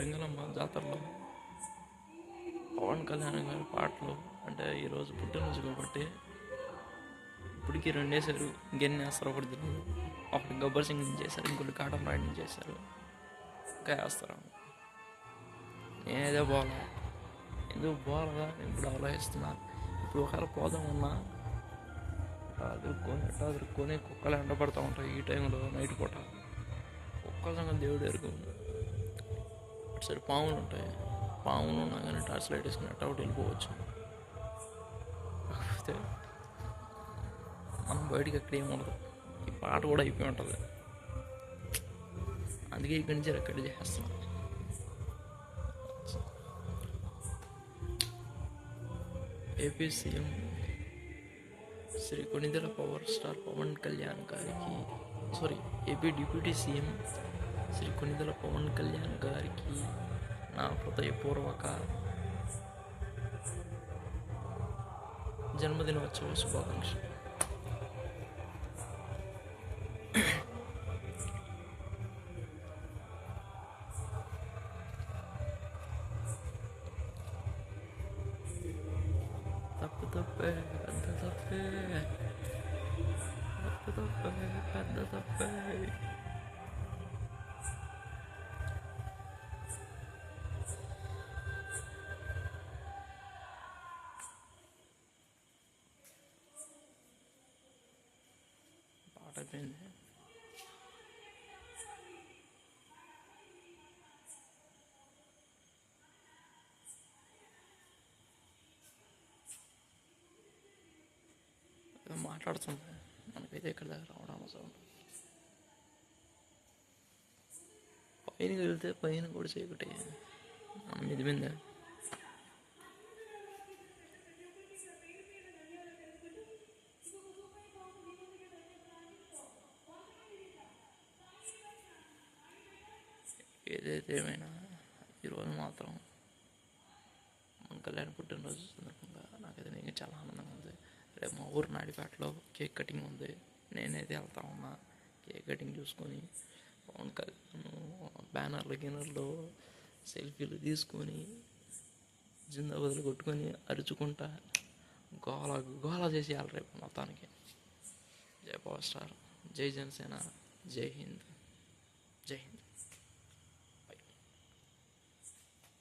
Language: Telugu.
రంగలమ్మ జాతరలో పవన్ కళ్యాణ్ గారి పాటలు అంటే ఈరోజు పుట్టినరోజు కాబట్టి ఇప్పటికీ 2 వేసారు. ఇంకెన్ని వేస్తారు ఒకటి తెలియదు. ఒకటి గబ్బర్ సింగ్ నుంచి చేశారు, ఇంకోటి కాటన్ రాయ్ నుంచి చేశారు, ఇంకా వేస్తారు. నేనేదో పోలా, ఎందుకు పోలదా ఇప్పుడు ఆలోచిస్తున్నా. ఇప్పుడు ఒకవేళ పోదామన్నా అదురుకొని కుక్కలు ఎండపడుతూ ఉంటాయి ఈ టైంలో నైట్ పూట. కుక్కల సంగతి దేవుడు ఎరుగు. అటు సైడ్ పాములు ఉంటాయి, పాములు ఉన్నా కానీ టార్చ్ లైట్ వేసుకుని అట్ట ఒకటి వెళ్ళిపోవచ్చు. కాకపోతే మనం బయటికి ఎక్కడ ఏమి ఉండదు. ఈ పాట కూడా అయిపోయి ఉంటుంది. అందుకే ఇక్కడి నుంచి రెక్కడి చేస్తున్నాను. AP CM Shri Konidela power star Pawan Kalyan గారికి AP deputy CM Shri Konidela Pawan Kalyan గారికి నా హృదయపూర్వక జన్మదినోత్సవ శుభాకాంక్షలు. తప్పే పెద్ద తప్పే పాట అయిపోయింది. మాట్లాడుతుంది మనకైతే ఇక్కడ దగ్గర రావడం సౌండ్. పైన వెళ్తే పైన కూడా చేయకటి ఇది మీద ఏదైతే ఏమైనా ఈరోజు మాత్రం మన కళ్యాణ్ పుట్టినరోజు సందర్భంగా నాకైతే నేను చాలా ఆనందంగా ఉంది. రేపు మా ఊరు నాడిపేటలో కేక్ కటింగ్ ఉంది. నేనైతే వెళ్తా ఉన్నా. కేక్ కటింగ్ చూసుకొని పవన్ కళ్యాణ్ బ్యానర్లు సెల్ఫీలు తీసుకొని జిందాబాదులు కొట్టుకొని అరుచుకుంటా గోళ చేసేయాలి రేపు మొత్తానికి. జై పవర్ స్టార్, జై జనసేన, జై హింద్, జై హింద్.